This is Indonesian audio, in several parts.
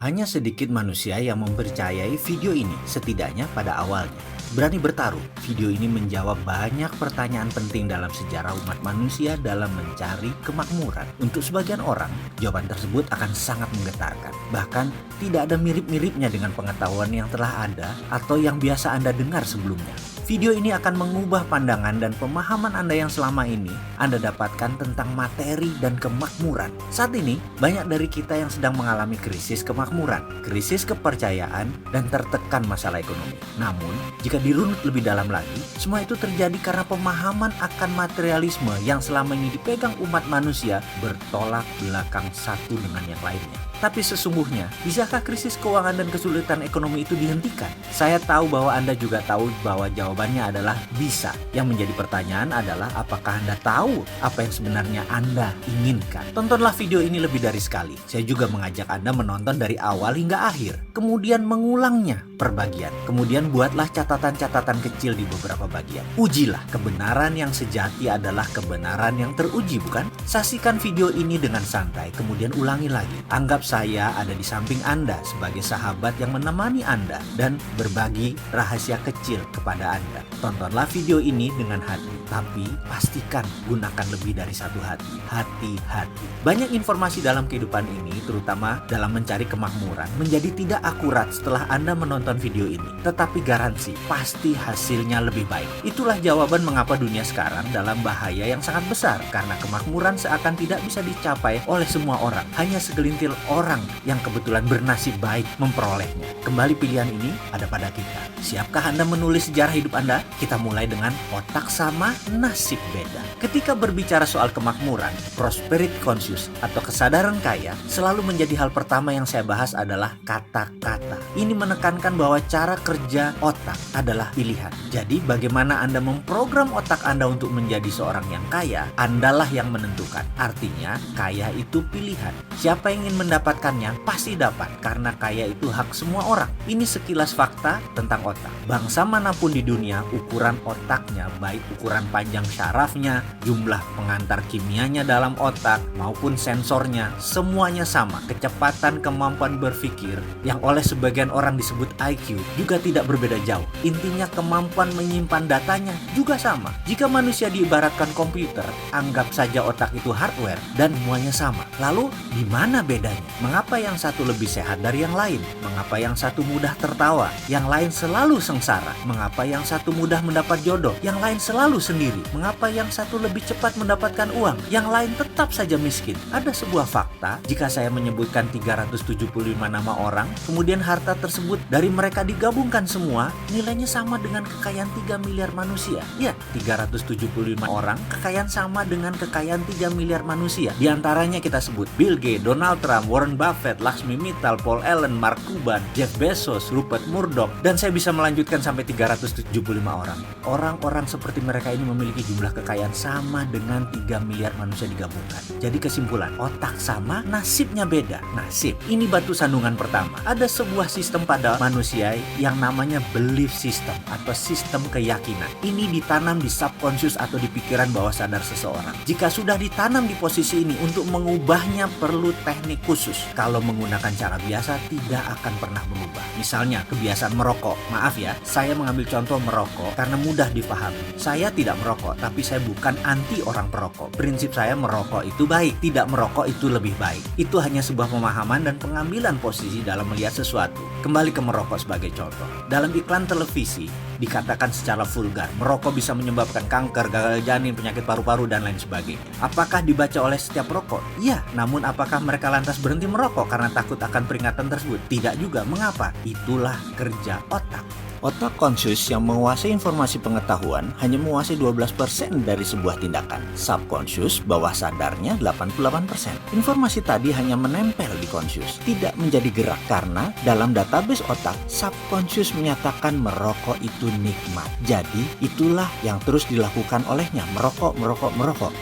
Hanya sedikit manusia yang mempercayai video ini, setidaknya pada awalnya. Berani bertaruh, video ini menjawab banyak pertanyaan penting dalam sejarah umat manusia dalam mencari kemakmuran. Untuk sebagian orang, jawaban tersebut akan sangat menggetarkan. Bahkan, tidak ada mirip-miripnya dengan pengetahuan yang telah ada atau yang biasa Anda dengar sebelumnya. Video ini akan mengubah pandangan dan pemahaman Anda yang selama ini Anda dapatkan tentang materi dan kemakmuran. Saat ini, banyak dari kita yang sedang mengalami krisis kemakmuran, krisis kepercayaan, dan tertekan masalah ekonomi. Namun, jika dirunut lebih dalam lagi, semua itu terjadi karena pemahaman akan materialisme yang selama ini dipegang umat manusia bertolak belakang satu dengan yang lainnya. Tapi sesungguhnya, bisakah krisis keuangan dan kesulitan ekonomi itu dihentikan? Saya tahu bahwa Anda juga tahu bahwa jawabannya adalah bisa. Yang menjadi pertanyaan adalah apakah Anda tahu apa yang sebenarnya Anda inginkan? Tontonlah video ini lebih dari sekali. Saya juga mengajak Anda menonton dari awal hingga akhir. Kemudian mengulangnya per bagian. Kemudian buatlah catatan-catatan kecil di beberapa bagian. Ujilah, kebenaran yang sejati adalah kebenaran yang teruji, bukan? Saksikan video ini dengan santai, kemudian ulangi lagi. Anggap saya ada di samping Anda sebagai sahabat yang menemani Anda dan berbagi rahasia kecil kepada Anda. Tontonlah video ini dengan hati, tapi pastikan gunakan lebih dari satu hati. Hati-hati. Banyak informasi dalam kehidupan ini, terutama dalam mencari kemakmuran, menjadi tidak akurat setelah Anda menonton video ini. Tetapi garansi, pasti hasilnya lebih baik. Itulah jawaban mengapa dunia sekarang dalam bahaya yang sangat besar, karena kemakmuran seakan tidak bisa dicapai oleh semua orang. Hanya segelintir orang yang kebetulan bernasib baik memperolehnya. Kembali pilihan ini ada pada kita. Siapkah Anda menulis sejarah hidup Anda? Kita mulai dengan otak sama, nasib beda. Ketika berbicara soal kemakmuran, prosperity conscious atau kesadaran kaya, selalu menjadi hal pertama yang saya bahas adalah kata-kata. Ini menekankan bahwa cara kerja otak adalah pilihan. Jadi bagaimana Anda memprogram otak Anda untuk menjadi seorang yang kaya, Andalah yang menentukan. Artinya, kaya itu pilihan. Siapa yang ingin mendapatkannya pasti dapat, karena kaya itu hak semua orang. Ini sekilas fakta tentang otak. Bangsa manapun di dunia, ukuran otaknya, baik ukuran panjang syarafnya, jumlah pengantar kimianya dalam otak, maupun sensornya, semuanya sama. Kecepatan kemampuan berpikir yang oleh sebagian orang disebut IQ juga tidak berbeda jauh. Intinya kemampuan menyimpan datanya juga sama. Jika manusia diibaratkan komputer, anggap saja otak itu hardware dan semuanya sama. Lalu di mana bedanya? Mengapa yang satu lebih sehat dari yang lain? Mengapa yang satu mudah tertawa, yang lain selalu sengsara? Mengapa yang satu mudah mendapat jodoh, yang lain selalu sendiri? Mengapa yang satu lebih cepat mendapatkan uang, yang lain tetap saja miskin? Ada sebuah fakta, jika saya menyebutkan 375 nama orang, kemudian harta tersebut dari mereka digabungkan semua, nilainya sama dengan kekayaan 3 miliar manusia. Ya, 375 orang, kekayaan sama dengan kekayaan 3 miliar manusia. Di antaranya kita sebut Bill Gates, Donald Trump, Warren Buffett, Laxmi Mittal, Paul Allen, Mark Cuban, Jeff Bezos, Rupert Murdoch, dan saya bisa melanjutkan sampai 375 orang. Orang-orang seperti mereka ini memiliki jumlah kekayaan sama dengan 3 miliar manusia digabungkan. Jadi kesimpulan, otak sama, nasibnya beda. Nasib, ini batu sandungan pertama. Ada sebuah sistem pada manusia yang namanya belief system atau sistem keyakinan. Ini ditanam di subconscious atau di pikiran bawah sadar seseorang. Jika sudah ditanam di posisi ini, untuk mengubahnya perlu teknik khusus. Kalau menggunakan cara biasa tidak akan pernah berubah. Misalnya kebiasaan merokok. Maaf ya, saya mengambil contoh merokok karena mudah dipahami. Saya tidak merokok, tapi saya bukan anti orang perokok. Prinsip saya merokok itu baik, tidak merokok itu lebih baik. Itu hanya sebuah pemahaman dan pengambilan posisi dalam melihat sesuatu. Kembali ke merokok sebagai contoh. Dalam iklan televisi, dikatakan secara vulgar, merokok bisa menyebabkan kanker, gagal janin, penyakit paru-paru, dan lain sebagainya. Apakah dibaca oleh setiap perokok? Ya, namun apakah mereka lantas berhenti merokok karena takut akan peringatan tersebut? Tidak juga. Mengapa? Itulah kerja otak. Otak conscious yang menguasai informasi pengetahuan hanya menguasai 12% dari sebuah tindakan. Subconscious, bawah sadarnya 88%. Informasi tadi hanya menempel di conscious, tidak menjadi gerak karena dalam database otak, subconscious menyatakan merokok itu nikmat. Jadi, itulah yang terus dilakukan olehnya, merokok.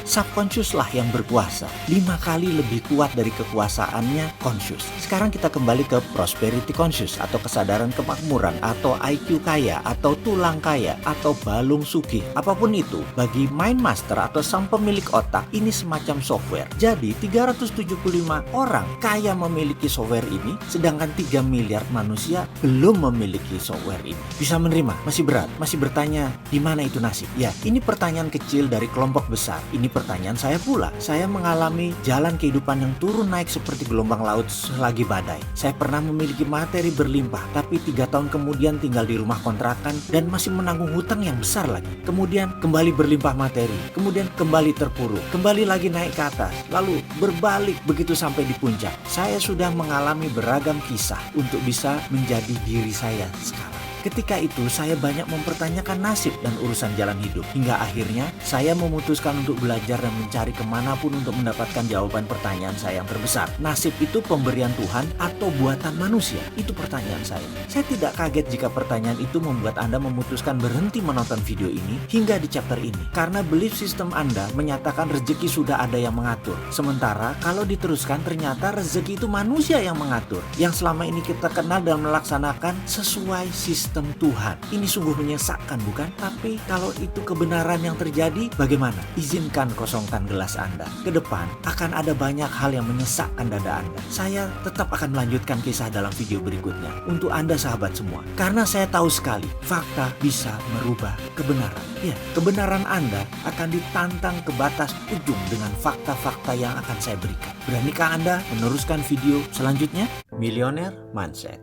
Subconscious lah yang berkuasa, 5 kali lebih kuat dari kekuasaannya conscious. Sekarang kita kembali ke prosperity conscious atau kesadaran kemakmuran atau IQ IQ kaya atau tulang kaya atau balung sugih, apapun itu, bagi Mind Master atau sang pemilik otak, ini semacam software. Jadi 375 orang kaya memiliki software ini, sedangkan 3 miliar manusia belum memiliki software ini. Bisa menerima? Masih berat? Masih bertanya, di mana itu nasib? Ya, ini pertanyaan kecil dari kelompok besar. Ini pertanyaan saya pula. Saya mengalami jalan kehidupan yang turun naik seperti gelombang laut selagi badai. Saya pernah memiliki materi berlimpah, tapi 3 tahun kemudian tinggal di rumah kontrakan dan masih menanggung hutang yang besar lagi. Kemudian kembali berlimpah materi, kemudian kembali terpuruk, kembali lagi naik ke atas, lalu berbalik begitu sampai di puncak. Saya sudah mengalami beragam kisah untuk bisa menjadi diri saya sekarang. Ketika itu saya banyak mempertanyakan nasib dan urusan jalan hidup. Hingga akhirnya saya memutuskan untuk belajar dan mencari kemanapun untuk mendapatkan jawaban pertanyaan saya yang terbesar. Nasib itu pemberian Tuhan atau buatan manusia? Itu pertanyaan saya. Saya tidak kaget jika pertanyaan itu membuat Anda memutuskan berhenti menonton video ini hingga di chapter ini. Karena belief system Anda menyatakan rezeki sudah ada yang mengatur. Sementara kalau diteruskan ternyata rezeki itu manusia yang mengatur. Yang selama ini kita kenal dan melaksanakan sesuai sistem Tuhan. Ini sungguh menyesakkan, bukan? Tapi kalau itu kebenaran yang terjadi, bagaimana? Izinkan kosongkan gelas Anda. Ke depan akan ada banyak hal yang menyesakkan dada Anda. Saya tetap akan melanjutkan kisah dalam video berikutnya untuk Anda sahabat semua. Karena saya tahu sekali, fakta bisa merubah kebenaran. Ya, kebenaran Anda akan ditantang ke batas ujung dengan fakta-fakta yang akan saya berikan. Beranikah Anda meneruskan video selanjutnya? Millionaire Mindset.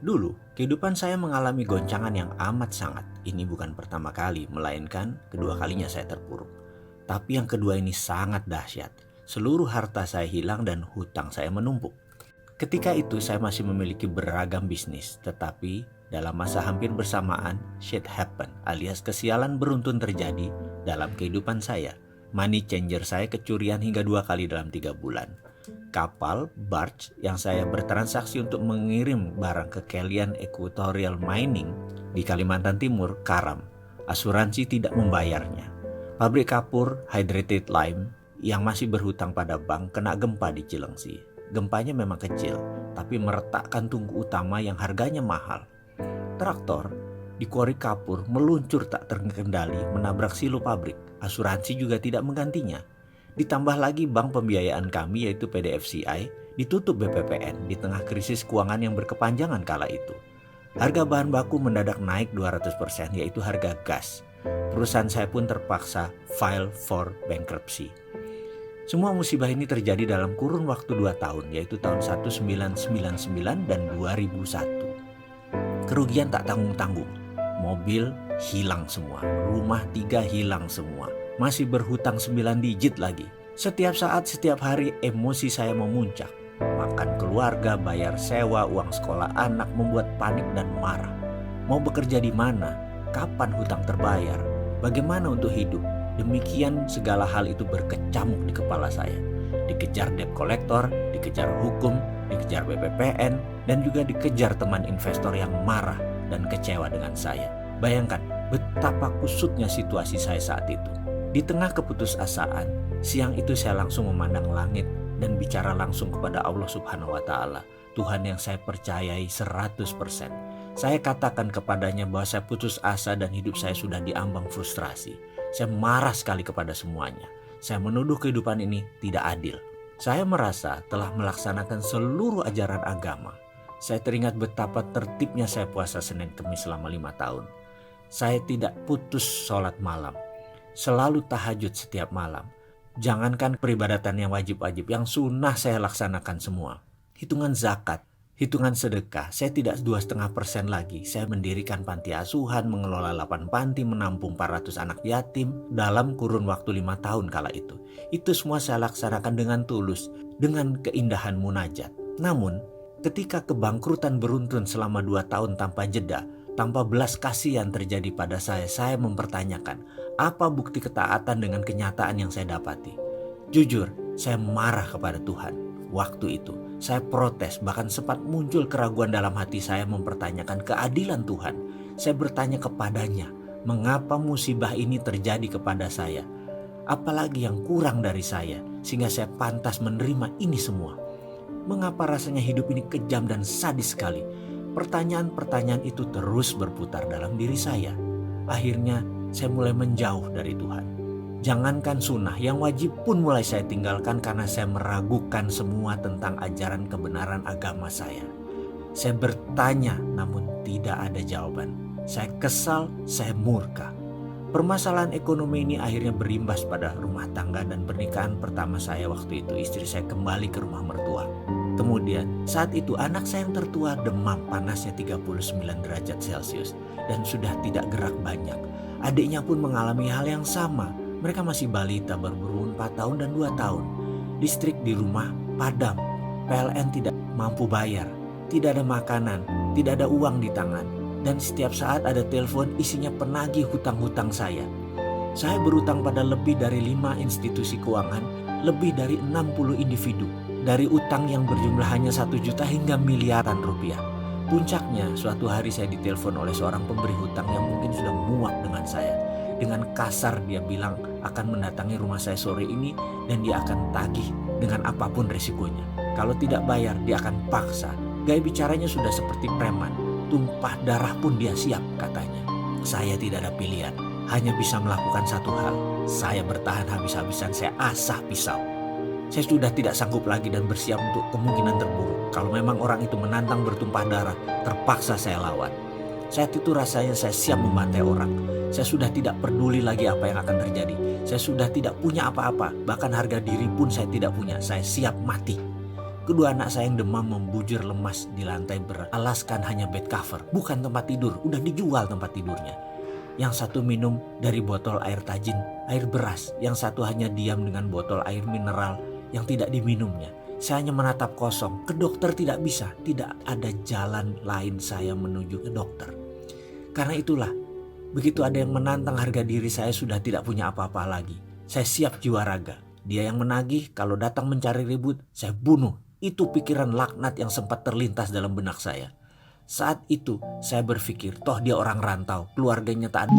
Dulu, kehidupan saya mengalami goncangan yang amat sangat. Ini bukan pertama kali, melainkan kedua kalinya saya terpuruk. Tapi yang kedua ini sangat dahsyat. Seluruh harta saya hilang dan hutang saya menumpuk. Ketika itu saya masih memiliki beragam bisnis, tetapi dalam masa hampir bersamaan, shit happen alias kesialan beruntun terjadi dalam kehidupan saya. Money changer saya kecurian hingga 2 kali dalam 3 bulan. Kapal, barge yang saya bertransaksi untuk mengirim barang ke Kelian Equatorial Mining di Kalimantan Timur karam. Asuransi tidak membayarnya. Pabrik kapur Hydrated Lime yang masih berhutang pada bank kena gempa di Cilengsi. Gempanya memang kecil, tapi meretakkan tungku utama yang harganya mahal. Traktor di kuari kapur meluncur tak terkendali menabrak silo pabrik. Asuransi juga tidak menggantinya. Ditambah lagi bank pembiayaan kami yaitu PDFCI ditutup BPPN di tengah krisis keuangan yang berkepanjangan kala itu. Harga bahan baku mendadak naik 200% yaitu harga gas. Perusahaan saya pun terpaksa file for bankruptcy. Semua musibah ini terjadi dalam kurun waktu 2 tahun yaitu tahun 1999 dan 2001. Kerugian tak tanggung-tanggung. Mobil hilang semua, rumah 3 hilang semua. Masih berhutang 9 digit lagi. Setiap saat, setiap hari emosi saya memuncak. Makan keluarga, bayar sewa, uang sekolah anak membuat panik dan marah. Mau bekerja di mana? Kapan hutang terbayar? Bagaimana untuk hidup? Demikian segala hal itu berkecamuk di kepala saya. Dikejar debt collector, dikejar hukum, dikejar BPPN, dan juga dikejar teman investor yang marah dan kecewa dengan saya. Bayangkan betapa kusutnya situasi saya saat itu. Di tengah keputusasaan, siang itu saya langsung memandang langit dan bicara langsung kepada Allah Subhanahu wa Ta'ala, Tuhan yang saya percayai 100%. Saya katakan kepadanya bahwa saya putus asa dan hidup saya sudah diambang frustrasi. Saya marah sekali kepada semuanya. Saya menuduh kehidupan ini tidak adil. Saya merasa telah melaksanakan seluruh ajaran agama. Saya teringat betapa tertibnya saya puasa Senin Kemis selama 5 tahun. Saya tidak putus sholat malam. Selalu tahajud setiap malam. Jangankan peribadatan yang wajib-wajib, yang sunnah saya laksanakan semua. Hitungan zakat, hitungan sedekah, saya tidak 2,5% lagi. Saya mendirikan panti asuhan, mengelola 8 panti, menampung 400 anak yatim dalam kurun waktu 5 tahun kala itu. Itu semua saya laksanakan dengan tulus, dengan keindahan munajat. Namun, ketika kebangkrutan beruntun selama 2 tahun tanpa jeda, tanpa belas kasihan terjadi pada saya mempertanyakan, apa bukti ketaatan dengan kenyataan yang saya dapati? Jujur, saya marah kepada Tuhan. Waktu itu, saya protes, bahkan sempat muncul keraguan dalam hati saya mempertanyakan keadilan Tuhan. Saya bertanya kepadanya, mengapa musibah ini terjadi kepada saya? Apalagi yang kurang dari saya, sehingga saya pantas menerima ini semua? Mengapa rasanya hidup ini kejam dan sadis sekali? Pertanyaan-pertanyaan itu terus berputar dalam diri saya. Akhirnya saya mulai menjauh dari Tuhan. Jangankan sunnah, yang wajib pun mulai saya tinggalkan karena saya meragukan semua tentang ajaran kebenaran agama saya. Saya bertanya namun tidak ada jawaban. Saya kesal, saya murka. Permasalahan ekonomi ini akhirnya berimbas pada rumah tangga dan pernikahan pertama saya waktu itu. Istri saya kembali ke rumah mertua. Kemudian saat itu anak saya yang tertua demam, panasnya 39 derajat Celcius dan sudah tidak gerak banyak. Adiknya pun mengalami hal yang sama. Mereka masih balita, baru berumur 4 tahun dan 2 tahun. Listrik di rumah padam, PLN tidak mampu bayar, tidak ada makanan, tidak ada uang di tangan. Dan setiap saat ada telepon isinya penagih hutang-hutang saya. Saya berutang pada lebih dari 5 institusi keuangan, lebih dari 60 individu. Dari utang yang berjumlah hanya 1 juta hingga miliaran rupiah. Puncaknya suatu hari saya ditelepon oleh seorang pemberi hutang yang mungkin sudah muak dengan saya. Dengan kasar dia bilang akan mendatangi rumah saya sore ini dan dia akan tagih dengan apapun resikonya. Kalau tidak bayar dia akan paksa. Gaya bicaranya sudah seperti preman. Tumpah darah pun dia siap katanya. Saya tidak ada pilihan. Hanya bisa melakukan satu hal. Saya bertahan habis-habisan, saya asah pisau. Saya sudah tidak sanggup lagi dan bersiap untuk kemungkinan terburuk. Kalau memang orang itu menantang bertumpah darah, terpaksa saya lawan. Saat itu rasanya saya siap membantai orang. Saya sudah tidak peduli lagi apa yang akan terjadi. Saya sudah tidak punya apa-apa. Bahkan harga diri pun saya tidak punya. Saya siap mati. Kedua anak saya yang demam membujur lemas di lantai beralaskan hanya bed cover. Bukan tempat tidur. Udah dijual tempat tidurnya. Yang satu minum dari botol air tajin, air beras. Yang satu hanya diam dengan botol air mineral yang tidak diminumnya. Saya hanya menatap kosong. Ke dokter tidak bisa. Tidak ada jalan lain saya menuju ke dokter. Karena itulah, begitu ada yang menantang harga diri saya sudah tidak punya apa-apa lagi. Saya siap jiwa raga. Dia yang menagih, kalau datang mencari ribut, saya bunuh. Itu pikiran laknat yang sempat terlintas dalam benak saya. Saat itu saya berpikir, toh dia orang rantau, keluarganya tak ada.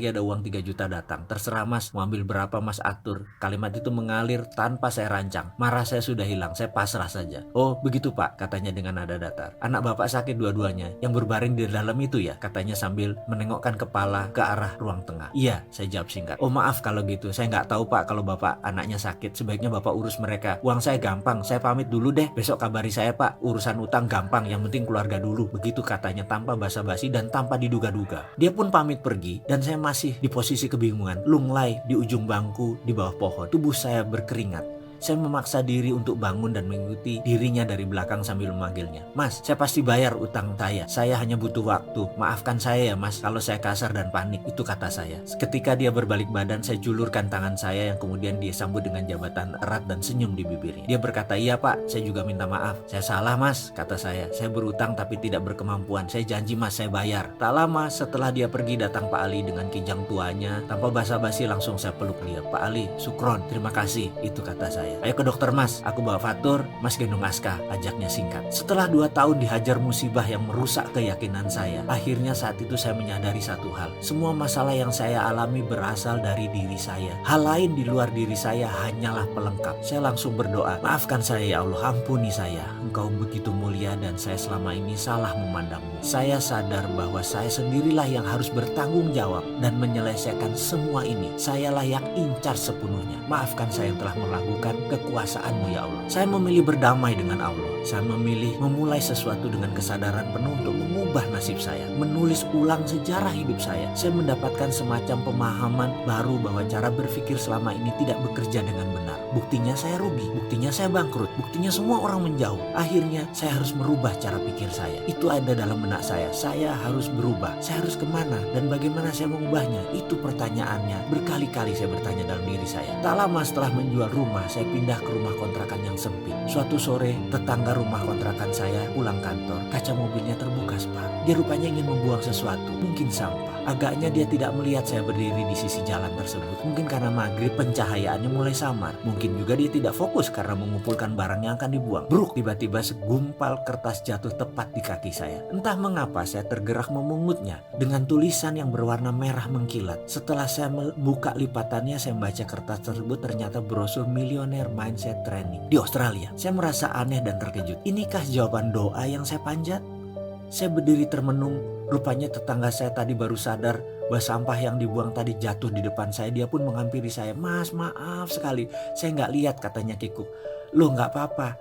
lagi ada uang 3 juta datang. Terserah mas, mau ambil berapa mas atur. Kalimat itu mengalir tanpa saya rancang. Marah saya sudah hilang, saya pasrah saja. Oh begitu pak, katanya dengan nada datar. Anak bapak sakit dua-duanya, yang berbaring di dalam itu ya, katanya sambil menengokkan kepala ke arah ruang tengah. Iya, saya jawab singkat. Oh maaf kalau gitu, saya nggak tahu pak kalau bapak anaknya sakit. Sebaiknya bapak urus mereka. Uang saya gampang, saya pamit dulu deh. Besok kabari saya pak, urusan utang gampang, yang penting keluarga dulu. Begitu katanya tanpa basa-basi dan tanpa diduga-duga. Dia pun pamit pergi dan saya masih di posisi kebingungan. Lunglai di ujung bangku di bawah pohon. Tubuh saya berkeringat. Saya memaksa diri untuk bangun dan mengikuti dirinya dari belakang sambil memanggilnya. Mas, saya pasti bayar utang saya. Saya hanya butuh waktu. Maafkan saya ya mas kalau saya kasar dan panik. Itu kata saya. Ketika dia berbalik badan, saya julurkan tangan saya yang kemudian dia sambut dengan jabatan erat dan senyum di bibirnya. Dia berkata, iya pak, saya juga minta maaf. Saya salah mas, kata saya. Saya berutang tapi tidak berkemampuan. Saya janji mas, saya bayar. Tak lama setelah dia pergi datang Pak Ali dengan kijang tuanya. Tanpa basa-basi langsung saya peluk dia. Pak Ali, sukron, terima kasih. Itu kata saya. Ayo ke dokter mas, aku bawa fatur, mas gendong Aska, ajaknya singkat. Setelah 2 tahun dihajar musibah yang merusak keyakinan saya, akhirnya saat itu saya menyadari satu hal. Semua masalah yang saya alami berasal dari diri saya. Hal lain di luar diri saya hanyalah pelengkap. Saya langsung berdoa, maafkan saya ya Allah, ampuni saya. Engkau begitu mulia dan saya selama ini salah memandangmu. Saya sadar bahwa saya sendirilah yang harus bertanggung jawab dan menyelesaikan semua ini. Sayalah yang incar sepenuhnya. Maafkan saya yang telah melakukan kekuasaan-Mu ya Allah. Saya memilih berdamai dengan Allah. Saya memilih memulai sesuatu dengan kesadaran penuh untuk mengubah nasib saya, menulis ulang sejarah hidup saya. Saya mendapatkan semacam pemahaman baru bahwa cara berpikir selama ini tidak bekerja dengan benar. Buktinya saya rugi, buktinya saya bangkrut, buktinya semua orang menjauh. Akhirnya saya harus merubah cara pikir saya. Itu ada dalam benak saya. Saya harus berubah. Saya harus kemana dan bagaimana saya mengubahnya? Itu pertanyaannya. Berkali-kali saya bertanya dalam diri saya. Tak lama setelah menjual rumah, saya pindah ke rumah kontrakan yang sempit. Suatu sore, tetangga rumah kontrakan saya pulang kantor. Kaca mobilnya terbuka separuh. Dia rupanya ingin membuang sesuatu, mungkin sampah. Agaknya dia tidak melihat saya berdiri di sisi jalan tersebut. Mungkin karena maghrib pencahayaannya mulai samar. Mungkin juga dia tidak fokus karena mengumpulkan barang yang akan dibuang. Bruk, tiba-tiba segumpal kertas jatuh tepat di kaki saya. Entah mengapa saya tergerak memungutnya dengan tulisan yang berwarna merah mengkilat. Setelah saya membuka lipatannya, saya membaca kertas tersebut, ternyata brosur Millionaire Mindset Training di Australia. Saya merasa aneh dan terkejut. Inikah jawaban doa yang saya panjat? Saya berdiri termenung. Rupanya tetangga saya tadi baru sadar bahwa sampah yang dibuang tadi jatuh di depan saya. Dia pun menghampiri saya. Mas, maaf sekali, saya nggak lihat, katanya kikuk. Loh nggak apa-apa,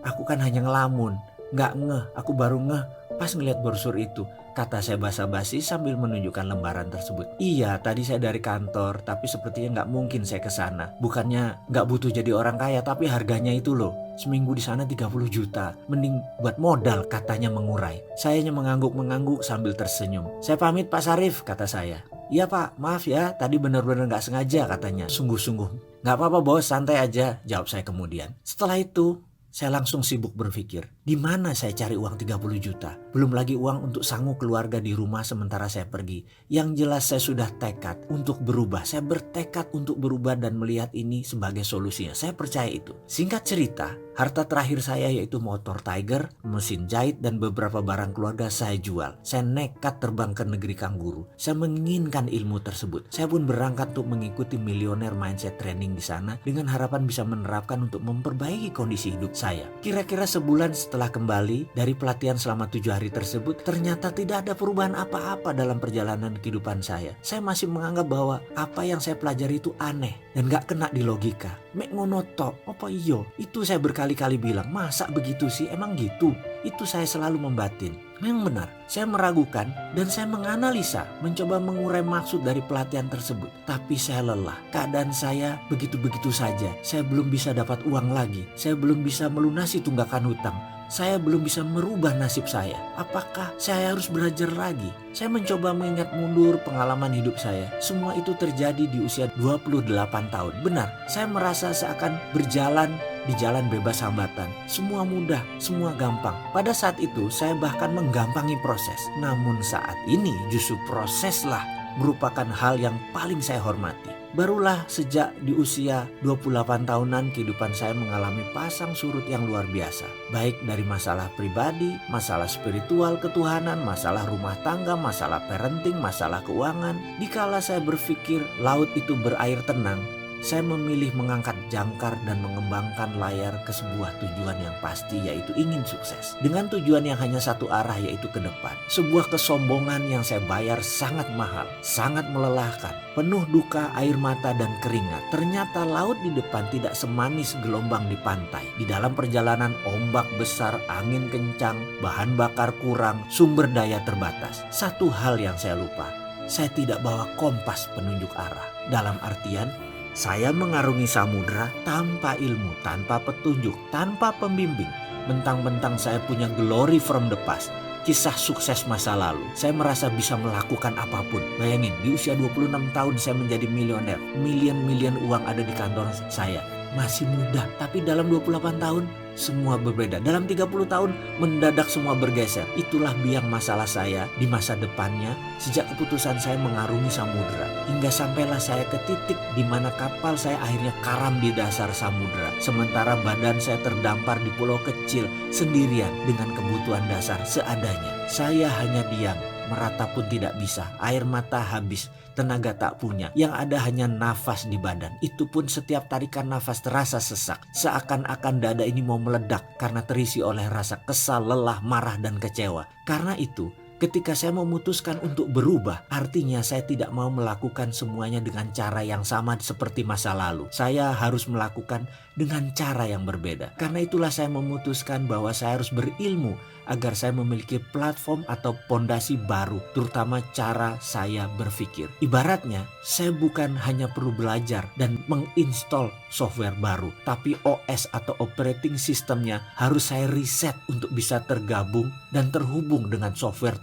aku kan hanya ngelamun. Nggak ngeh, aku baru ngeh pas ngeliat brosur itu, kata saya basa-basi sambil menunjukkan lembaran tersebut. Iya, tadi saya dari kantor, tapi sepertinya nggak mungkin saya ke sana. Bukannya nggak butuh jadi orang kaya, tapi harganya itu loh. Seminggu di sana 30 juta, mending buat modal, katanya mengurai. Saya hanya mengangguk-mengangguk sambil tersenyum. Saya pamit Pak Sarif, kata saya. Iya Pak, maaf ya, tadi benar-benar nggak sengaja, katanya. Sungguh-sungguh. Nggak apa-apa bos, santai aja, jawab saya kemudian. Setelah itu, saya langsung sibuk berpikir, di mana saya cari uang 30 juta? Belum lagi uang untuk sanggup keluarga di rumah sementara saya pergi. Yang jelas saya sudah tekad untuk berubah. Saya bertekad untuk berubah dan melihat ini sebagai solusinya. Saya percaya itu. Singkat cerita, harta terakhir saya yaitu motor Tiger, mesin jahit, dan beberapa barang keluarga saya jual. Saya nekat terbang ke negeri kanguru. Saya menginginkan ilmu tersebut. Saya pun berangkat untuk mengikuti Millionaire Mindset Training di sana dengan harapan bisa menerapkan untuk memperbaiki kondisi hidup saya. Kira-kira sebulan setelah kembali dari pelatihan selama 7 hari tersebut, ternyata tidak ada perubahan apa-apa dalam perjalanan kehidupan saya. Saya masih menganggap bahwa apa yang saya pelajari itu aneh dan gak kena di logika. Mek ngono tok, apa iyo? Itu saya berkali-kali bilang, masa begitu sih? Emang gitu? Itu saya selalu membatin. Memang benar, saya meragukan dan saya menganalisa, mencoba mengurai maksud dari pelatihan tersebut. Tapi saya lelah, keadaan saya begitu-begitu saja. Saya belum bisa dapat uang lagi, saya belum bisa melunasi tunggakan hutang. Saya belum bisa merubah nasib saya. Apakah saya harus belajar lagi? Saya mencoba mengingat mundur pengalaman hidup saya. Semua itu terjadi di usia 28 tahun. Benar, saya merasa seakan berjalan di jalan bebas hambatan. Semua mudah, semua gampang. Pada saat itu saya bahkan menggampangi proses. Namun saat ini justru proseslah merupakan hal yang paling saya hormati. Barulah sejak di usia 28 tahunan kehidupan saya mengalami pasang surut yang luar biasa. Baik dari masalah pribadi, masalah spiritual, ketuhanan, masalah rumah tangga, masalah parenting, masalah keuangan. Dikala saya berpikir laut itu berair tenang, saya memilih mengangkat jangkar dan mengembangkan layar ke sebuah tujuan yang pasti, yaitu ingin sukses. Dengan tujuan yang hanya satu arah, yaitu ke depan. Sebuah kesombongan yang saya bayar sangat mahal, sangat melelahkan, penuh duka, air mata, dan keringat. Ternyata laut di depan tidak semanis gelombang di pantai. Di dalam perjalanan ombak besar, angin kencang, bahan bakar kurang, sumber daya terbatas. Satu hal yang saya lupa, saya tidak bawa kompas penunjuk arah. Dalam artian, saya mengarungi samudera tanpa ilmu, tanpa petunjuk, tanpa pembimbing. Mentang-mentang saya punya glory from the past, kisah sukses masa lalu. Saya merasa bisa melakukan apapun. Bayangin, di usia 26 tahun saya menjadi milioner. Milian-milian uang ada di kantor saya. Masih muda, tapi dalam 28 tahun semua berbeda. Dalam 30 tahun mendadak semua bergeser. Itulah biang masalah saya di masa depannya sejak keputusan saya mengarungi samudera. Hingga sampailah saya ke titik di mana kapal saya akhirnya karam di dasar samudera. Sementara badan saya terdampar di pulau kecil sendirian dengan kebutuhan dasar seadanya. Saya hanya diam, meratap pun tidak bisa, air mata habis, tenaga tak punya, yang ada hanya nafas di badan. Itu pun setiap tarikan nafas terasa sesak, seakan-akan dada ini mau meledak karena terisi oleh rasa kesal, lelah, marah, dan kecewa. Karena itu, ketika saya memutuskan untuk berubah, artinya saya tidak mau melakukan semuanya dengan cara yang sama seperti masa lalu. Saya harus melakukan dengan cara yang berbeda. Karena itulah saya memutuskan bahwa saya harus berilmu agar saya memiliki platform atau pondasi baru, terutama cara saya berpikir. Ibaratnya, saya bukan hanya perlu belajar dan menginstall software baru, tapi OS atau operating systemnya harus saya riset untuk bisa tergabung dan terhubung dengan software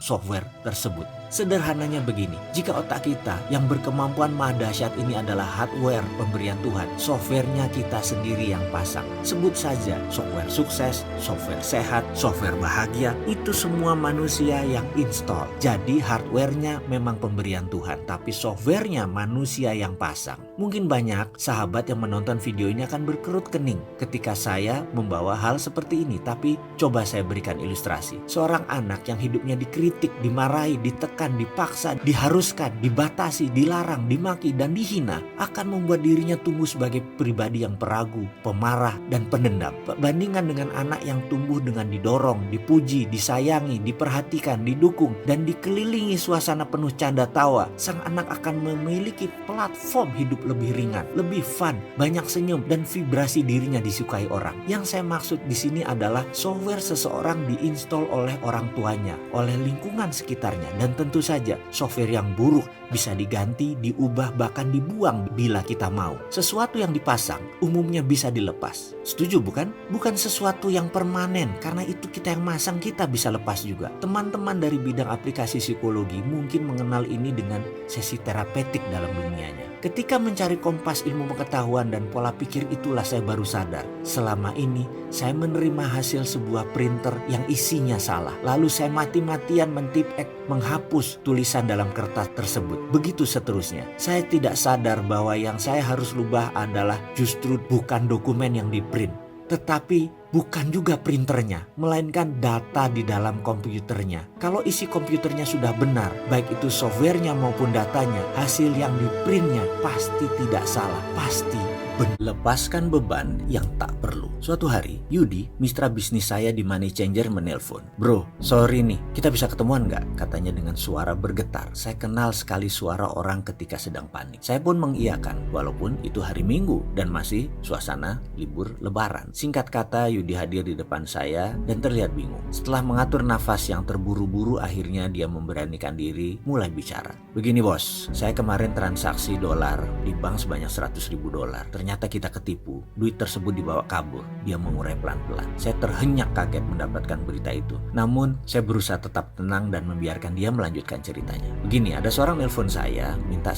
tersebut. Sederhananya begini, jika otak kita yang berkemampuan maha dahsyat ini adalah hardware pemberian Tuhan, softwarenya kita sendiri yang pasang. Sebut saja software sukses, software sehat, software bahagia, itu semua manusia yang install. Jadi hardwarenya memang pemberian Tuhan, tapi softwarenya manusia yang pasang. Mungkin banyak sahabat yang menonton video ini akan berkerut kening ketika saya membawa hal seperti ini, tapi coba saya berikan ilustrasi. Seorang anak yang hidupnya dikritik, dimarahi, ditekan, dipaksa, diharuskan, dibatasi, dilarang, dimaki, dan dihina akan membuat dirinya tumbuh sebagai pribadi yang peragu, pemarah, dan pendendam. Bandingkan dengan anak yang tumbuh dengan didorong, dipuji, disayangi, diperhatikan, didukung, dan dikelilingi suasana penuh canda tawa, sang anak akan memiliki platform hidup lebih ringan, lebih fun, banyak senyum, dan vibrasi dirinya disukai orang. Yang saya maksud di sini adalah software seseorang diinstal oleh orang tuanya, oleh lingkungan sekitarnya, dan tentu saja software yang buruk bisa diganti, diubah, bahkan dibuang bila kita mau. Sesuatu yang dipasang umumnya bisa dilepas. Setuju bukan? Bukan sesuatu yang permanen, karena itu kita yang masang, kita bisa lepas juga. Teman-teman dari bidang aplikasi psikologi mungkin mengenal ini dengan sesi terapeutik dalam dunianya. Ketika mencari kompas ilmu pengetahuan dan pola pikir, itulah saya baru sadar. Selama ini saya menerima hasil sebuah printer yang isinya salah. Lalu saya mati-matian mentipek, menghapus tulisan dalam kertas tersebut. Begitu seterusnya. Saya tidak sadar bahwa yang saya harus rubah adalah justru bukan dokumen yang diprint, tetapi bukan juga printernya, melainkan data di dalam komputernya. Kalau isi komputernya sudah benar, baik itu softwarenya maupun datanya, hasil yang diprintnya pasti tidak salah, pasti benar. Lepaskan beban yang tak perlu. Suatu hari, Yudi, mitra bisnis saya di Money Changer, menelpon. "Bro, sorry nih, kita bisa ketemuan nggak?" Katanya dengan suara bergetar. Saya kenal sekali suara orang ketika sedang panik. Saya pun mengiyakan, walaupun itu hari Minggu dan masih suasana libur lebaran. Singkat kata, Yudi hadir di depan saya dan terlihat bingung. Setelah mengatur nafas yang terburu-buru, akhirnya dia memberanikan diri mulai bicara. "Begini bos, saya kemarin transaksi dolar di bank sebanyak 100 ribu dolar. Ternyata kita ketipu, duit tersebut dibawa kabur." Dia mengurai pelan-pelan. Saya terhenyak kaget mendapatkan berita itu. Namun saya berusaha tetap tenang dan membiarkan dia melanjutkan ceritanya. "Begini, ada seorang nelpon saya minta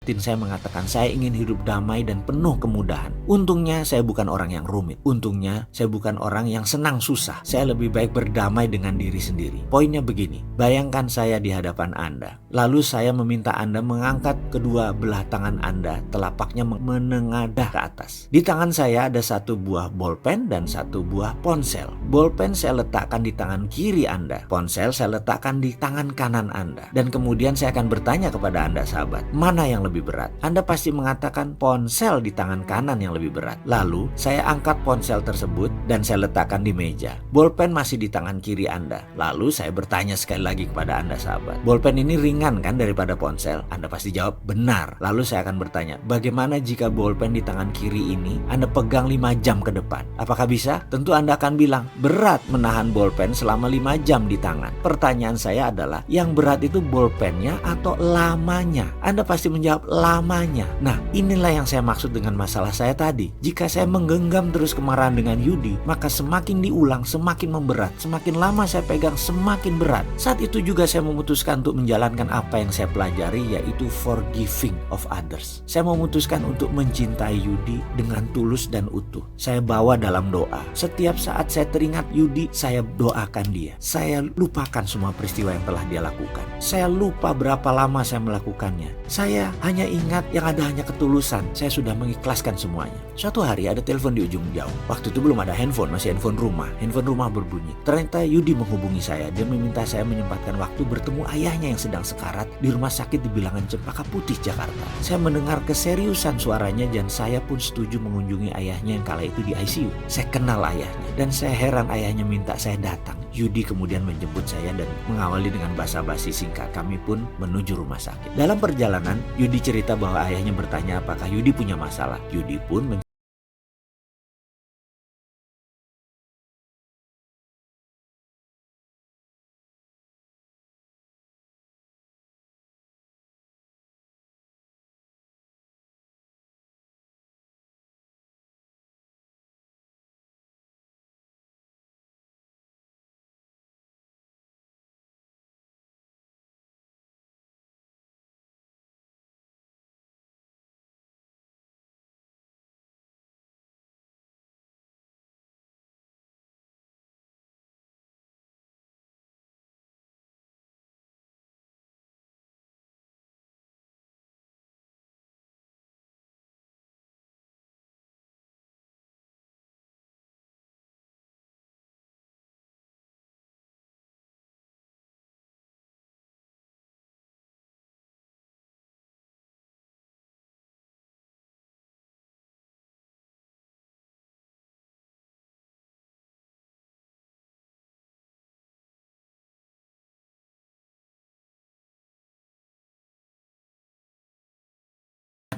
Saya mengatakan saya ingin hidup damai dan penuh kemudahan. Untungnya saya bukan orang yang rumit. Untungnya saya bukan orang yang senang susah. Saya lebih baik berdamai dengan diri sendiri. Poinnya begini, bayangkan saya di hadapan Anda. Lalu saya meminta Anda mengangkat kedua belah tangan Anda, telapaknya menengadah ke atas. Di tangan saya ada satu buah bolpen dan satu buah ponsel. Bolpen saya letakkan di tangan kiri Anda. Ponsel saya letakkan di tangan kanan Anda. Dan kemudian saya akan bertanya kepada Anda sahabat, mana yang lebih berat? Anda pasti mengatakan ponsel di tangan kanan yang lebih berat. Lalu saya angkat ponsel tersebut dan saya letakkan di meja. Bolpen masih di tangan kiri Anda. Lalu saya bertanya sekali lagi kepada Anda sahabat, bolpen ini ringan kan daripada ponsel? Anda pasti jawab benar. Lalu saya akan bertanya, bagaimana jika bolpen di tangan kiri ini Anda pegang 5 jam ke depan? Apakah bisa? Tentu Anda akan bilang, berat menahan bolpen selama 5 jam di tangan. Pertanyaan saya adalah, yang berat itu bolpennya atau lamanya? Anda pasti menjawab lamanya. Nah, inilah yang saya maksud dengan masalah saya tadi. Jika saya menggenggam terus kemarahan dengan Yudi, maka semakin diulang semakin memberat. Semakin lama saya pegang semakin berat. Saat itu juga saya memutuskan untuk menjalankan apa yang saya pelajari, yaitu forgiving of others. Saya memutuskan untuk mencintai Yudi dengan tulus dan utuh. Saya bawa dalam doa. Setiap saat saya teringat Yudi, saya doakan dia. Saya lupakan semua peristiwa yang telah dia lakukan. Saya lupa berapa lama saya melakukannya. Saya hanya ingat yang ada hanya ketulusan. Saya sudah mengikhlaskan semuanya. Suatu hari ada telepon di ujung jauh. Waktu itu belum ada handphone, masih handphone rumah. Handphone rumah berbunyi. Ternyata Yudi menghubungi saya. Dia meminta saya menyempatkan waktu bertemu ayahnya yang sedang sekarat di rumah sakit di Bilangan Cempaka Putih, Jakarta. Saya mendengar keseriusan suaranya dan saya pun setuju mengunjungi ayahnya yang kala itu di ICU. Saya kenal ayahnya dan saya heran ayahnya minta saya datang. Yudi kemudian menjemput saya dan mengawali dengan basa-basi singkat. Kami pun menuju rumah sakit. Dalam perjalanan, Yudi cerita bahwa ayahnya bertanya apakah Yudi punya masalah. Yudi pun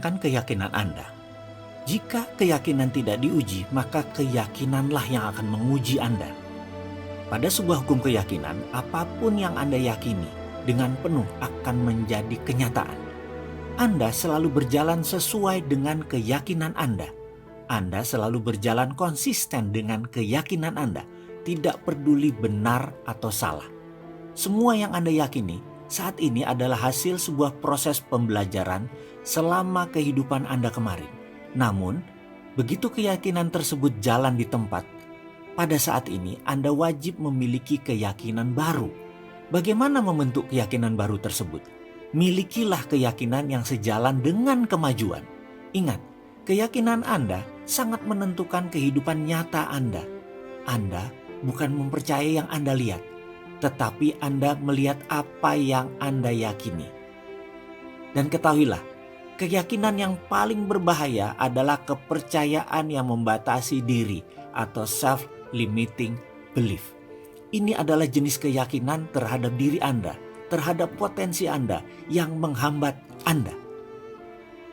akan keyakinan Anda. Jika keyakinan tidak diuji, maka keyakinanlah yang akan menguji Anda. Pada sebuah hukum keyakinan, apapun yang Anda yakini dengan penuh akan menjadi kenyataan. Anda selalu berjalan sesuai dengan keyakinan Anda. Anda selalu berjalan konsisten dengan keyakinan Anda, tidak peduli benar atau salah. Semua yang Anda yakini saat ini adalah hasil sebuah proses pembelajaran selama kehidupan Anda kemarin. Namun, begitu keyakinan tersebut jalan di tempat, pada saat ini Anda wajib memiliki keyakinan baru. Bagaimana membentuk keyakinan baru tersebut? Milikilah keyakinan yang sejalan dengan kemajuan. Ingat, keyakinan Anda sangat menentukan kehidupan nyata Anda. Anda bukan mempercayai yang Anda lihat, tetapi Anda melihat apa yang Anda yakini. Dan ketahuilah, keyakinan yang paling berbahaya adalah kepercayaan yang membatasi diri atau self-limiting belief. Ini adalah jenis keyakinan terhadap diri Anda, terhadap potensi Anda yang menghambat Anda.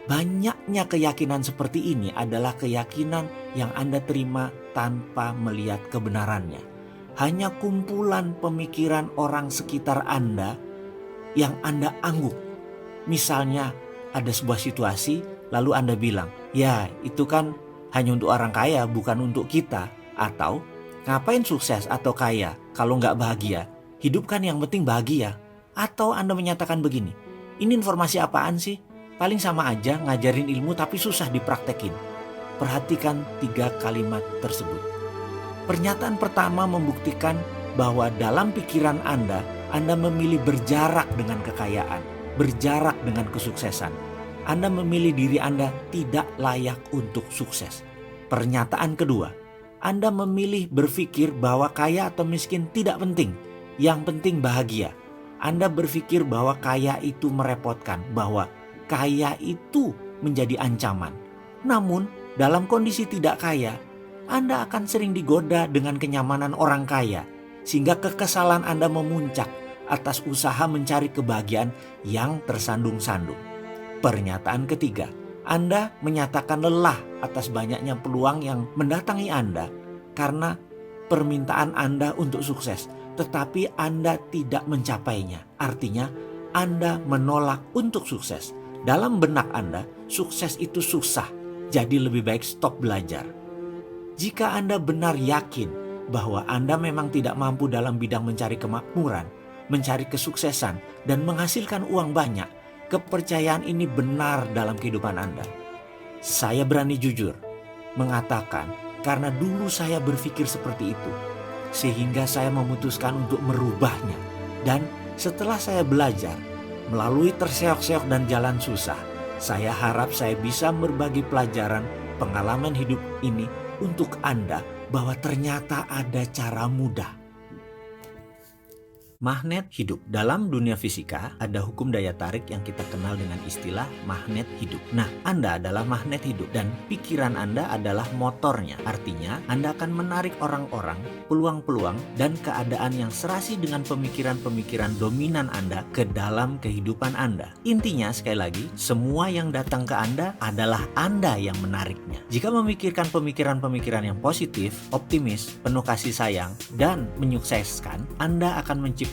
Banyaknya keyakinan seperti ini adalah keyakinan yang Anda terima tanpa melihat kebenarannya. Hanya kumpulan pemikiran orang sekitar Anda yang Anda angguk. Misalnya, ada sebuah situasi, lalu Anda bilang, ya itu kan hanya untuk orang kaya, bukan untuk kita. Atau, ngapain sukses atau kaya kalau nggak bahagia? Hidup kan yang penting bahagia. Atau Anda menyatakan begini, ini informasi apaan sih? paling sama aja ngajarin ilmu tapi susah dipraktekin. Perhatikan 3 kalimat tersebut. Pernyataan pertama membuktikan bahwa dalam pikiran Anda memilih berjarak dengan kekayaan, berjarak dengan kesuksesan. Anda memilih diri Anda tidak layak untuk sukses. Pernyataan kedua, Anda memilih berpikir bahwa kaya atau miskin tidak penting, yang penting bahagia. Anda berpikir bahwa kaya itu merepotkan, bahwa kaya itu menjadi ancaman. Namun, dalam kondisi tidak kaya, Anda akan sering digoda dengan kenyamanan orang kaya, sehingga kekesalan Anda memuncak atas usaha mencari kebahagiaan yang tersandung-sandung. Pernyataan ketiga, Anda menyatakan lelah atas banyaknya peluang yang mendatangi Anda karena permintaan Anda untuk sukses, tetapi Anda tidak mencapainya. Artinya, Anda menolak untuk sukses. Dalam benak Anda, sukses itu susah. Jadi lebih baik stop belajar. Jika Anda benar yakin bahwa Anda memang tidak mampu dalam bidang mencari kemakmuran, mencari kesuksesan, dan menghasilkan uang banyak, kepercayaan ini benar dalam kehidupan Anda. Saya berani jujur mengatakan karena dulu saya berpikir seperti itu, sehingga saya memutuskan untuk merubahnya. Dan setelah saya belajar melalui terseok-seok dan jalan susah, saya harap saya bisa berbagi pelajaran pengalaman hidup ini untuk Anda bahwa ternyata ada cara mudah. Magnet hidup. Dalam dunia fisika ada hukum daya tarik yang kita kenal dengan istilah magnet hidup. Nah, Anda adalah magnet hidup dan pikiran Anda adalah motornya. Artinya, Anda akan menarik orang-orang, peluang-peluang, dan keadaan yang serasi dengan pemikiran-pemikiran dominan Anda ke dalam kehidupan Anda. Intinya, sekali lagi, semua yang datang ke Anda adalah Anda yang menariknya. Jika memikirkan pemikiran-pemikiran yang positif, optimis, penuh kasih sayang, dan menyukseskan, Anda akan menciptakan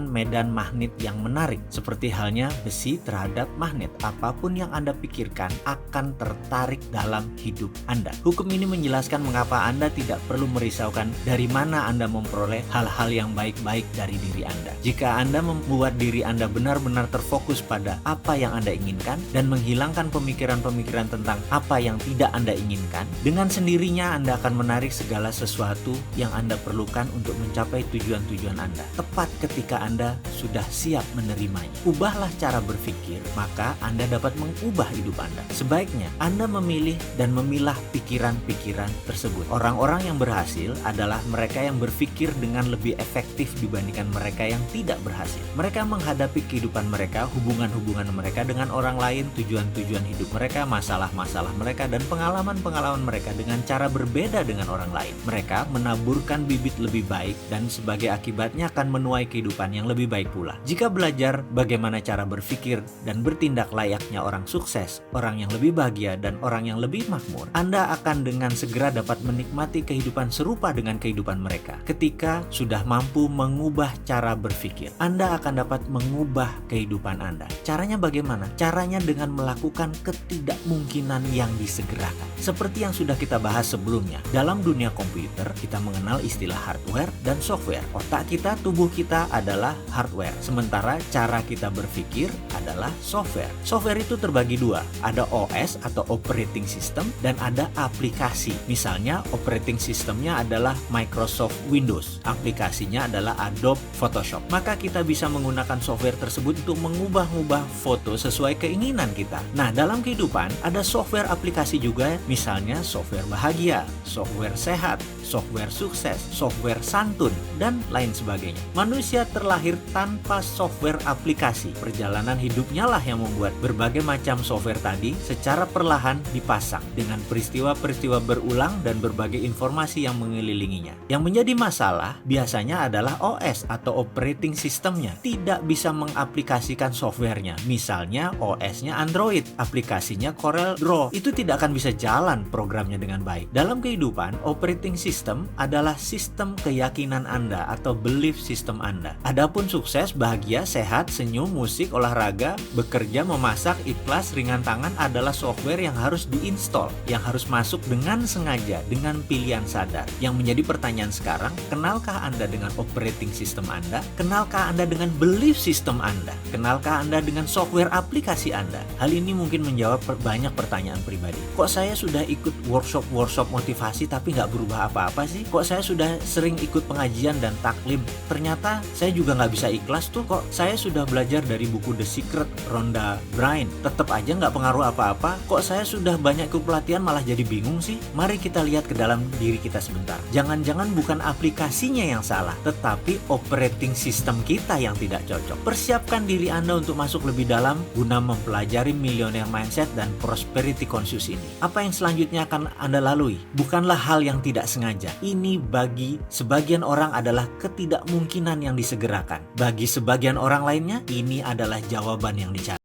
medan magnet yang menarik. Seperti halnya besi terhadap magnet, apapun yang Anda pikirkan akan tertarik dalam hidup Anda. Hukum ini menjelaskan mengapa Anda tidak perlu merisaukan dari mana Anda memperoleh hal-hal yang baik-baik dari diri Anda. Jika Anda membuat diri Anda benar-benar terfokus pada apa yang Anda inginkan dan menghilangkan pemikiran-pemikiran tentang apa yang tidak Anda inginkan, dengan sendirinya Anda akan menarik segala sesuatu yang Anda perlukan untuk mencapai tujuan-tujuan Anda. Tepat ketika Anda sudah siap menerimanya. Ubahlah cara berpikir, maka Anda dapat mengubah hidup Anda. Sebaiknya Anda memilih dan memilah pikiran-pikiran tersebut. Orang-orang yang berhasil adalah mereka yang berpikir dengan lebih efektif dibandingkan mereka yang tidak berhasil. Mereka menghadapi kehidupan mereka, hubungan-hubungan mereka dengan orang lain, tujuan-tujuan hidup mereka, masalah-masalah mereka, dan pengalaman-pengalaman mereka dengan cara berbeda dengan orang lain. Mereka menaburkan bibit lebih baik dan sebagai akibatnya akan menuai kehidupan yang lebih baik pula. Jika belajar bagaimana cara berpikir dan bertindak layaknya orang sukses, orang yang lebih bahagia, dan orang yang lebih makmur, Anda akan dengan segera dapat menikmati kehidupan serupa dengan kehidupan mereka. Ketika sudah mampu mengubah cara berpikir, Anda akan dapat mengubah kehidupan Anda. Caranya bagaimana? Caranya dengan melakukan ketidakmungkinan yang disegerakan. Seperti yang sudah kita bahas sebelumnya, dalam dunia komputer kita mengenal istilah hardware dan software. Otak kita, tubuh kita adalah hardware, sementara cara kita berpikir adalah software. Software itu terbagi dua, ada OS atau operating system dan ada aplikasi. Misalnya operating systemnya adalah Microsoft Windows, aplikasinya adalah Adobe Photoshop. Maka kita bisa menggunakan software tersebut untuk mengubah-ubah foto sesuai keinginan kita. Nah, dalam kehidupan ada software aplikasi juga, misalnya software bahagia, software sehat, software sukses, software santun, dan lain sebagainya. Manusia terlahir tanpa software aplikasi. Perjalanan hidupnya lah yang membuat berbagai macam software tadi secara perlahan dipasang dengan peristiwa-peristiwa berulang dan berbagai informasi yang mengelilinginya. Yang menjadi masalah biasanya adalah OS atau operating systemnya tidak bisa mengaplikasikan softwarenya. Misalnya OS-nya Android, aplikasinya Corel Draw, itu tidak akan bisa jalan programnya dengan baik. Dalam kehidupan, operating system adalah sistem keyakinan Anda atau belief system Anda. Anda. Adapun sukses, bahagia, sehat, senyum, musik, olahraga, bekerja, memasak, ikhlas, ringan tangan adalah software yang harus diinstal, yang harus masuk dengan sengaja, dengan pilihan sadar. Yang menjadi pertanyaan sekarang, kenalkah Anda dengan operating system Anda? Kenalkah Anda dengan belief system Anda? Kenalkah Anda dengan software aplikasi Anda? Hal ini mungkin menjawab banyak pertanyaan pribadi. Kok saya sudah ikut workshop motivasi tapi nggak berubah apa-apa sih? Kok saya sudah sering ikut pengajian dan taklim, ternyata saya juga nggak bisa ikhlas tuh. Kok saya sudah belajar dari buku The Secret, Rhonda Byrne, tetap aja nggak pengaruh apa-apa. Kok saya sudah banyak ikut pelatihan malah jadi bingung sih? Mari kita lihat ke dalam diri kita sebentar. Jangan-jangan bukan aplikasinya yang salah, tetapi operating system kita yang tidak cocok. Persiapkan diri Anda untuk masuk lebih dalam guna mempelajari millionaire mindset dan prosperity conscious ini. Apa yang selanjutnya akan Anda lalui bukanlah hal yang tidak sengaja. Ini bagi sebagian orang adalah ketidakmungkinan yang disegerakan. Bagi sebagian orang lainnya, ini adalah jawaban yang dicari.